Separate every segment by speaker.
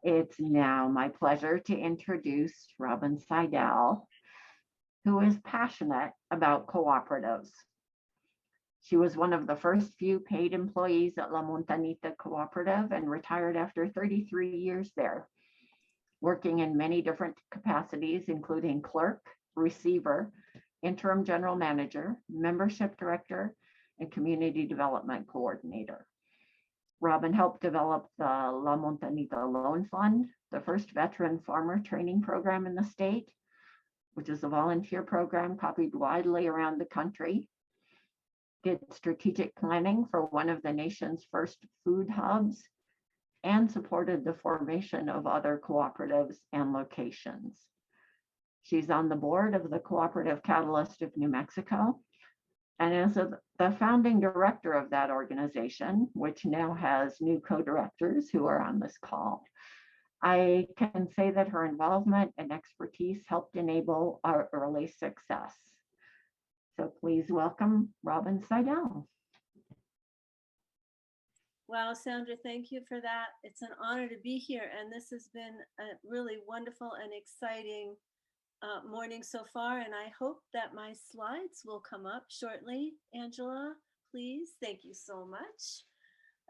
Speaker 1: It's now my pleasure to introduce Robin Seydel, who is passionate about cooperatives. She was one of the first few paid employees at La Montanita Cooperative and retired after 33 years there, working in many different capacities, including clerk, receiver, interim general manager, membership director, and community development coordinator. Robin helped develop the La Montanita Loan Fund, the first veteran farmer training program in the state, which is a volunteer program copied widely around the country. Did strategic planning for one of the nation's first food hubs, and supported the formation of other cooperatives and locations. She's on the board of the Cooperative Catalyst of New Mexico, and is the founding director of that organization, which now has new co-directors who are on this call. I can say that her involvement and expertise helped enable our early success. So please welcome Robin Seydel.
Speaker 2: Wow, Sandra, thank you for that. It's an honor to be here, and this has been a really wonderful and exciting morning so far, and I hope that my slides will come up shortly. Angela, please. Thank you so much.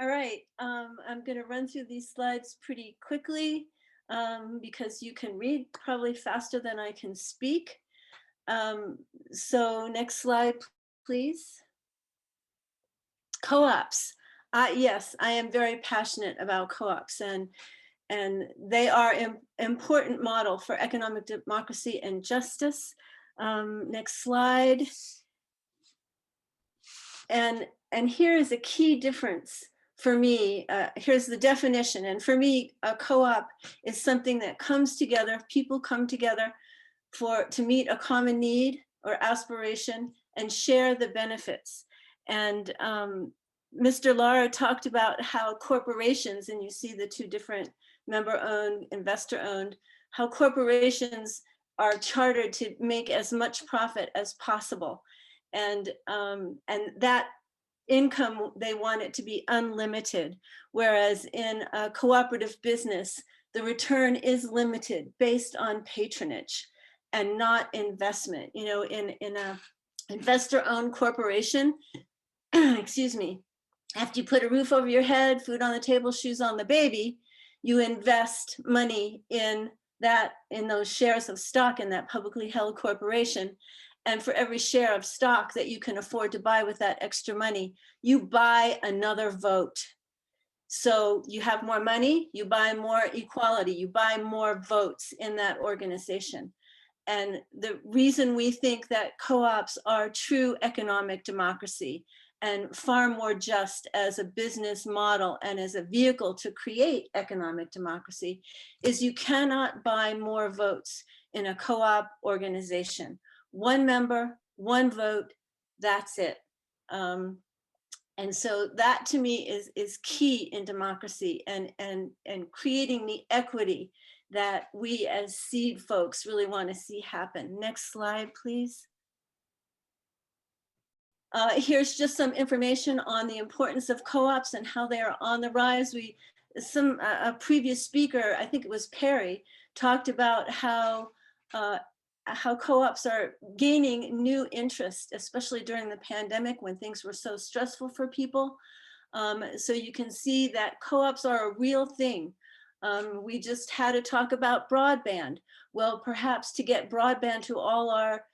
Speaker 2: All right, I'm going to run through these slides pretty quickly because you can read probably faster than I can speak. So next slide, please. Co-ops. Yes, I am very passionate about co-ops, and they are an important model for economic democracy and justice. Next slide. And here is a key difference for me. Here's the definition. And for me, a co-op is something that comes together, people come together to meet a common need or aspiration and share the benefits. And Mr. Lara talked about how corporations, and you see the two different member-owned, investor-owned, how corporations are chartered to make as much profit as possible. And that income, they want it to be unlimited. Whereas in a cooperative business, the return is limited based on patronage and not investment. You know, in a investor-owned corporation, excuse me, after you put a roof over your head, food on the table, shoes on the baby, you invest money in those shares of stock in that publicly held corporation. And for every share of stock that you can afford to buy with that extra money, you buy another vote. So you have more money, you buy more equality, you buy more votes in that organization. And the reason we think that co-ops are true economic democracy and far more just as a business model and as a vehicle to create economic democracy is you cannot buy more votes in a co-op organization. One member, one vote, that's it. And so that to me is key in democracy and creating the equity that we as seed folks really want to see happen. Next slide, please. Here's just some information on the importance of co-ops and how they are on the rise. A previous speaker, I think it was Perry, talked about how co-ops are gaining new interest, especially during the pandemic when things were so stressful for people. So you can see that co-ops are a real thing. We just had to talk about broadband. Well, perhaps to get broadband to all our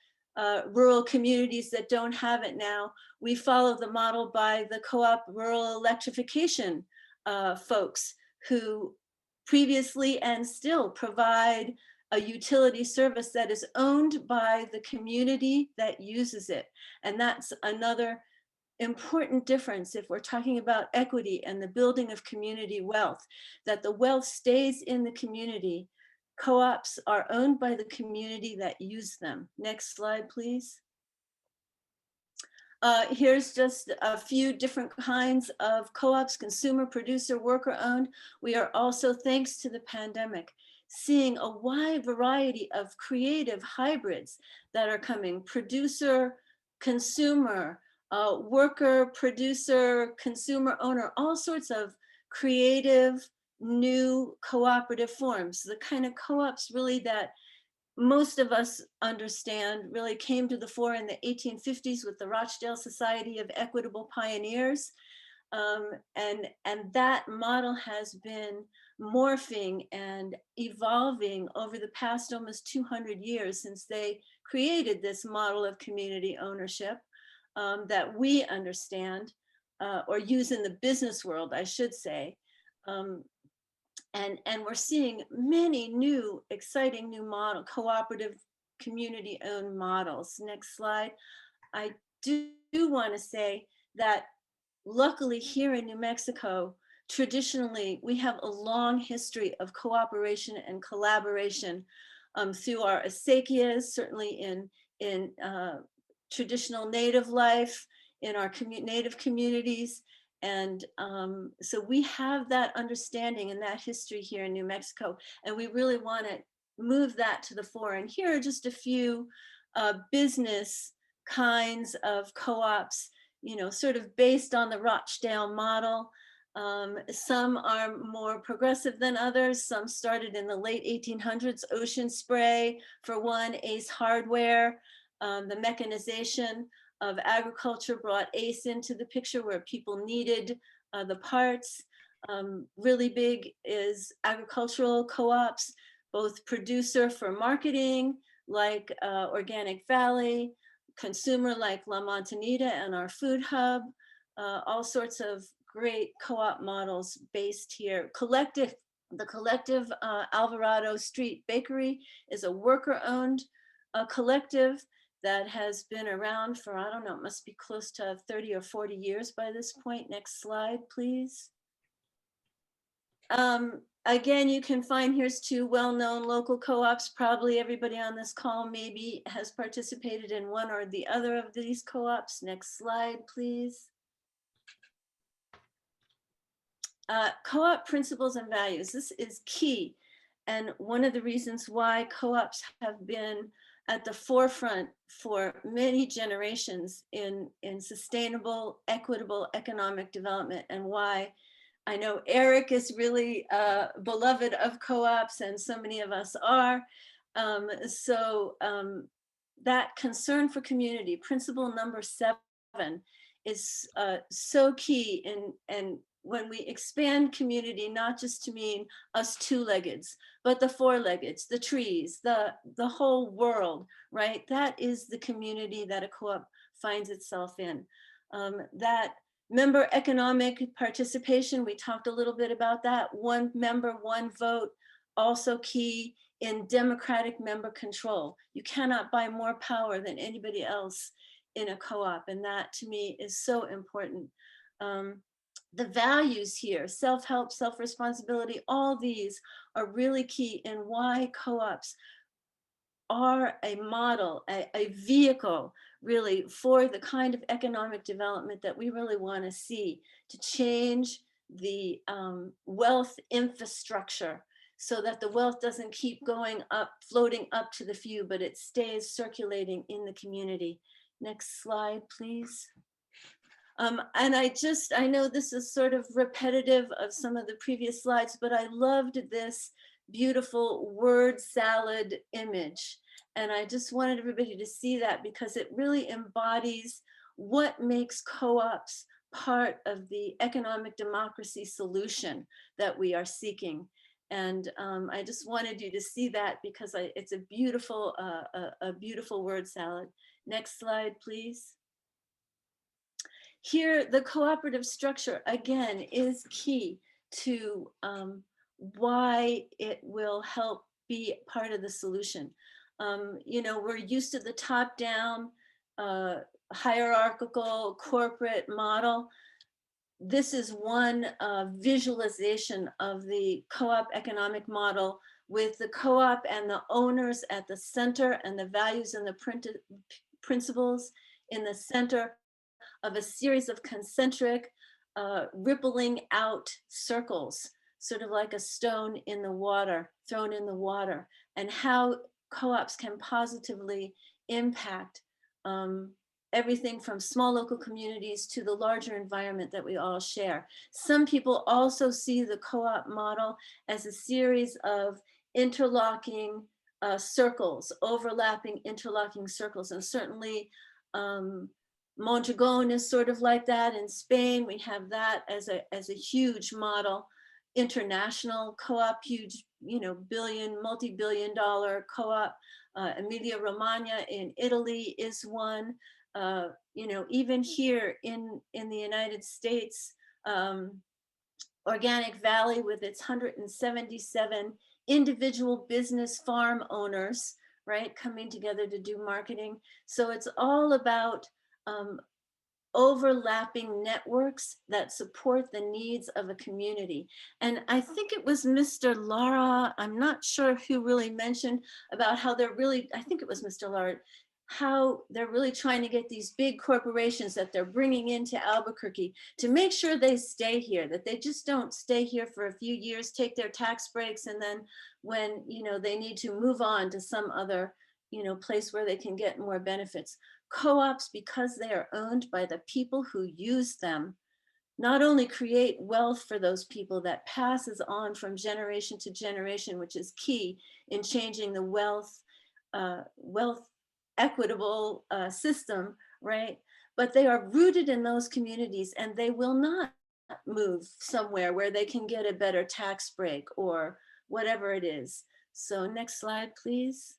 Speaker 2: rural communities that don't have it now, we follow the model by the co-op rural electrification folks who previously and still provide a utility service that is owned by the community that uses it. And that's another important difference if we're talking about equity and the building of community wealth, that the wealth stays in the community. Co-ops are owned by the community that use them. Next slide, please. Here's just a few different kinds of co-ops: consumer, producer, worker owned. We are also, thanks to the pandemic, seeing a wide variety of creative hybrids that are coming: producer, consumer, worker, producer, consumer, owner, all sorts of creative new cooperative forms. The kind of co-ops really that most of us understand really came to the fore in the 1850s with the Rochdale Society of Equitable Pioneers. And that model has been morphing and evolving over the past almost 200 years since they created this model of community ownership that we understand or use in the business world, I should say. And we're seeing many new, exciting new cooperative community-owned models. Next slide. I do want to say that luckily here in New Mexico, traditionally, we have a long history of cooperation and collaboration through our acequias, certainly in traditional native life, in our native communities. And so we have that understanding and that history here in New Mexico, and we really want to move that to the fore. And here are just a few business kinds of co-ops, you know, sort of based on the Rochdale model. Some are more progressive than others. Some started in the late 1800s, Ocean Spray for one, Ace Hardware, the mechanization of agriculture brought ACE into the picture where people needed the parts. Really big is agricultural co-ops, both producer for marketing, like Organic Valley, consumer like La Montanita and our food hub, all sorts of great co-op models based here. The collective Alvarado Street Bakery is a worker-owned collective that has been around for, I don't know, it must be close to 30 or 40 years by this point. Next slide, please. Again, you can find, here's two well-known local co-ops. Probably everybody on this call maybe has participated in one or the other of these co-ops. Next slide, please. Co-op principles and values. This is key. And one of the reasons why co-ops have been at the forefront for many generations in sustainable, equitable economic development, and why I know Eric is really beloved of co-ops, and so many of us are. That concern for community, principle number 7, is so key in when we expand community, not just to mean us two-leggeds, but the four-leggeds, the trees, the whole world, right? That is the community that a co-op finds itself in. That member economic participation, we talked a little bit about that. One member, one vote, also key in democratic member control. You cannot buy more power than anybody else in a co-op, and that to me is so important. The values here, self-help, self-responsibility, all these are really key in why co-ops are a model, a vehicle really for the kind of economic development that we really want to see to change the wealth infrastructure so that the wealth doesn't keep going up, floating up to the few, but it stays circulating in the community. Next slide, please. And I know this is sort of repetitive of some of the previous slides, but I loved this beautiful word salad image. And I just wanted everybody to see that because it really embodies what makes co-ops part of the economic democracy solution that we are seeking. And I just wanted you to see that because it's a beautiful word salad. Next slide, please. Here, the cooperative structure, again, is key to why it will help be part of the solution. You know, we're used to the top-down, hierarchical corporate model. This is one visualization of the co-op economic model with the co-op and the owners at the center and the values and the principles in the center of a series of concentric rippling out circles, sort of like a stone in the water, thrown in the water, and how co-ops can positively impact everything from small local communities to the larger environment that we all share. Some people also see the co-op model as a series of interlocking circles, overlapping interlocking circles. And certainly Mondragon is sort of like that. In Spain, we have that as a huge model. International co-op, huge, multi-billion-dollar co-op. Emilia Romagna in Italy is one. Even here in the United States, Organic Valley with its 177 individual business farm owners, right, coming together to do marketing. So it's all about overlapping networks that support the needs of a community. And I think it was Mr. Lara, I'm not sure who really mentioned about how they're really, I think it was Mr. Lara, how they're really trying to get these big corporations that they're bringing into Albuquerque to make sure they stay here, that they just don't stay here for a few years, take their tax breaks, and then when they need to move on to some other place where they can get more benefits. Co-ops, because they are owned by the people who use them, not only create wealth for those people that passes on from generation to generation, which is key in changing the wealth equitable system, right? But they are rooted in those communities, and they will not move somewhere where they can get a better tax break or whatever it is. So next slide, please.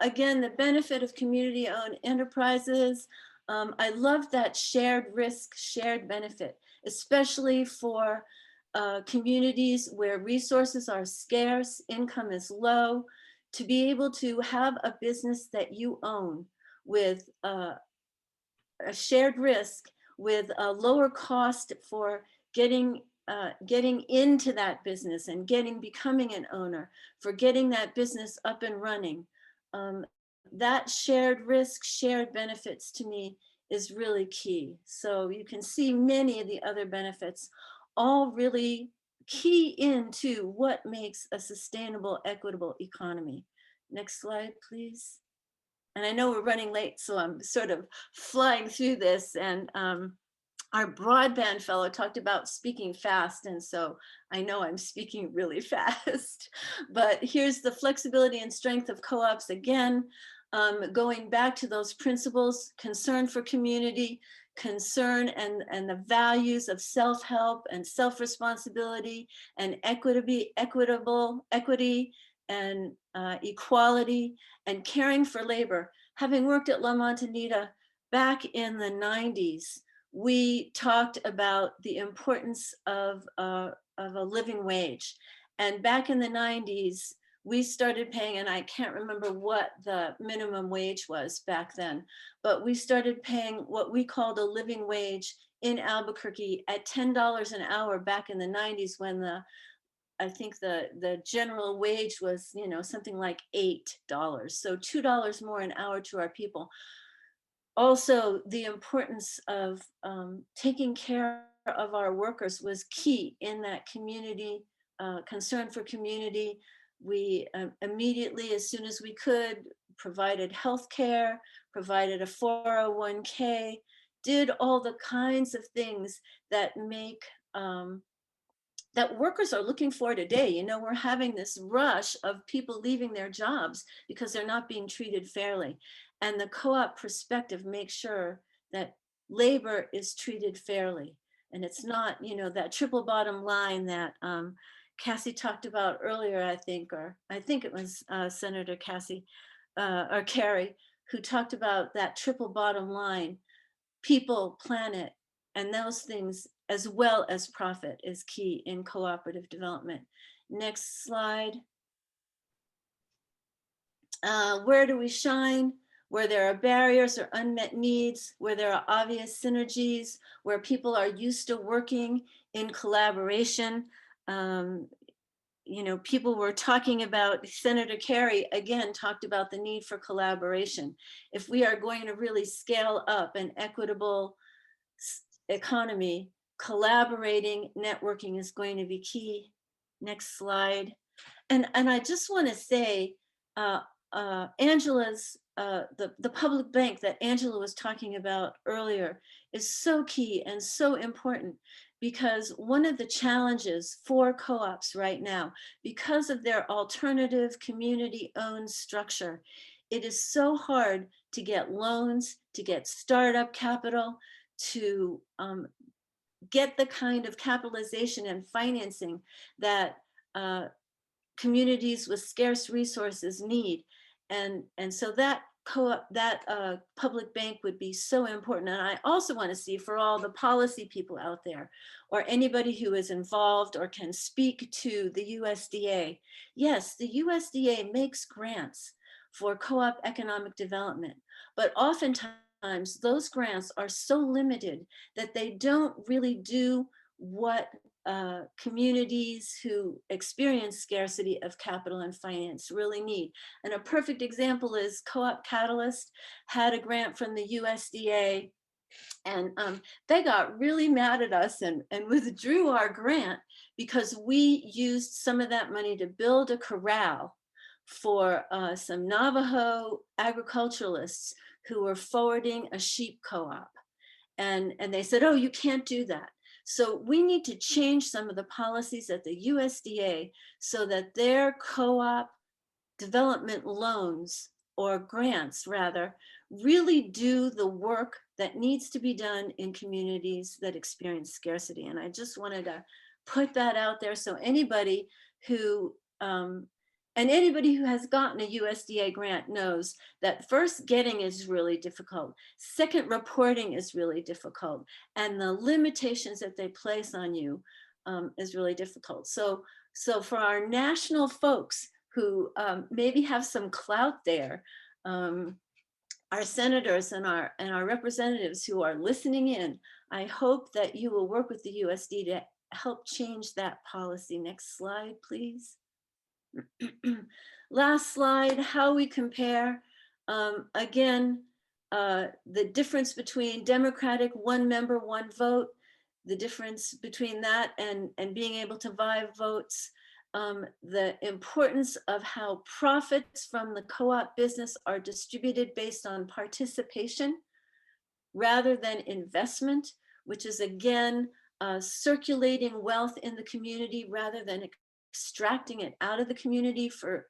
Speaker 2: Again, the benefit of community-owned enterprises. I love that shared risk, shared benefit, especially for communities where resources are scarce, income is low, to be able to have a business that you own with a shared risk, with a lower cost for getting into that business and becoming an owner, for getting that business up and running. That shared risk, shared benefits to me is really key. So you can see many of the other benefits all really key into what makes a sustainable, equitable economy. Next slide, please. And I know we're running late, so I'm sort of flying through this. And our broadband fellow talked about speaking fast, and so I know I'm speaking really fast. But here's the flexibility and strength of co-ops again, going back to those principles: concern for community, concern and the values of self-help and self-responsibility and equity and equality and caring for labor. Having worked at La Montanita back in the 90s, we talked about the importance of a living wage. And back in the 90s, we started paying, and I can't remember what the minimum wage was back then, but we started paying what we called a living wage in Albuquerque at $10 an hour back in the 90s, when I think the general wage was, something like $8. So $2 more an hour to our people. Also, the importance of taking care of our workers was key in that community, concern for community. We immediately, as soon as we could, provided health care, provided a 401k, did all the kinds of things that make that workers are looking for today. We're having this rush of people leaving their jobs because they're not being treated fairly. And the co-op perspective makes sure that labor is treated fairly. And it's not, that triple bottom line that Cassie talked about earlier, I think it was Senator Cassie or Carrie, who talked about that triple bottom line: people, planet, and those things, as well as profit, is key in cooperative development. Next slide. Where do we shine? Where there are barriers or unmet needs, where there are obvious synergies, where people are used to working in collaboration. People were talking about, Senator Kerry again talked about the need for collaboration. If we are going to really scale up an equitable economy, collaborating, networking is going to be key. Next slide. And I just want to say, Angela's, the public bank that Angela was talking about earlier is so key and so important, because one of the challenges for co-ops right now, because of their alternative community-owned structure, it is so hard to get loans, to get startup capital, to get the kind of capitalization and financing that communities with scarce resources need. And so that co-op, that public bank would be so important. And I also want to see, for all the policy people out there, or anybody who is involved or can speak to the USDA. Yes, the USDA makes grants for co-op economic development, but oftentimes those grants are so limited that they don't really do what communities who experience scarcity of capital and finance really need. And a perfect example is Co-op Catalyst had a grant from the USDA, and they got really mad at us and withdrew our grant because we used some of that money to build a corral for some Navajo agriculturalists who were forwarding a sheep co-op. And they said, oh, you can't do that. So we need to change some of the policies at the USDA so that their co-op development loans, or grants rather, really do the work that needs to be done in communities that experience scarcity. And I just wanted to put that out there so anybody who has gotten a USDA grant knows that first, getting is really difficult. Second, reporting is really difficult. And the limitations that they place on you is really difficult. So for our national folks who maybe have some clout there, our senators and our representatives who are listening in, I hope that you will work with the USD to help change that policy. Next slide, please. Last slide, how we compare. Again, the difference between democratic, one member, one vote, the difference between that and being able to buy votes, the importance of how profits from the co-op business are distributed based on participation rather than investment, which is again, circulating wealth in the community rather than extracting it out of the community for,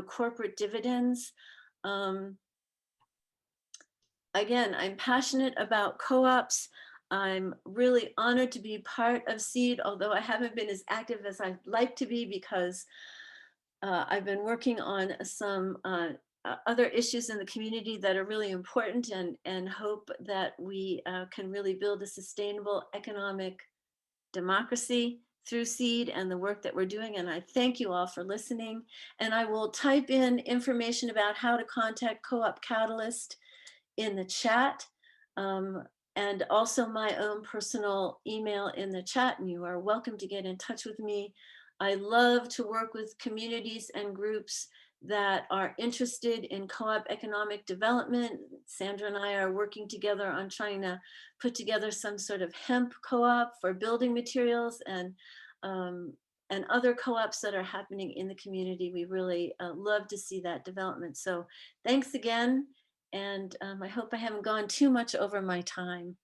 Speaker 2: corporate dividends. Again, I'm passionate about co-ops. I'm really honored to be part of SEED, although I haven't been as active as I'd like to be because I've been working on some other issues in the community that are really important, and hope that we can really build a sustainable economic democracy through SEED and the work that we're doing. And I thank you all for listening. And I will type in information about how to contact Co-op Catalyst in the chat, and also my own personal email in the chat, and you are welcome to get in touch with me. I love to work with communities and groups that are interested in co-op economic development. Sandra and I are working together on trying to put together some sort of hemp co-op for building materials, and other co-ops that are happening in the community. We really love to see that development. So thanks again. And I hope I haven't gone too much over my time.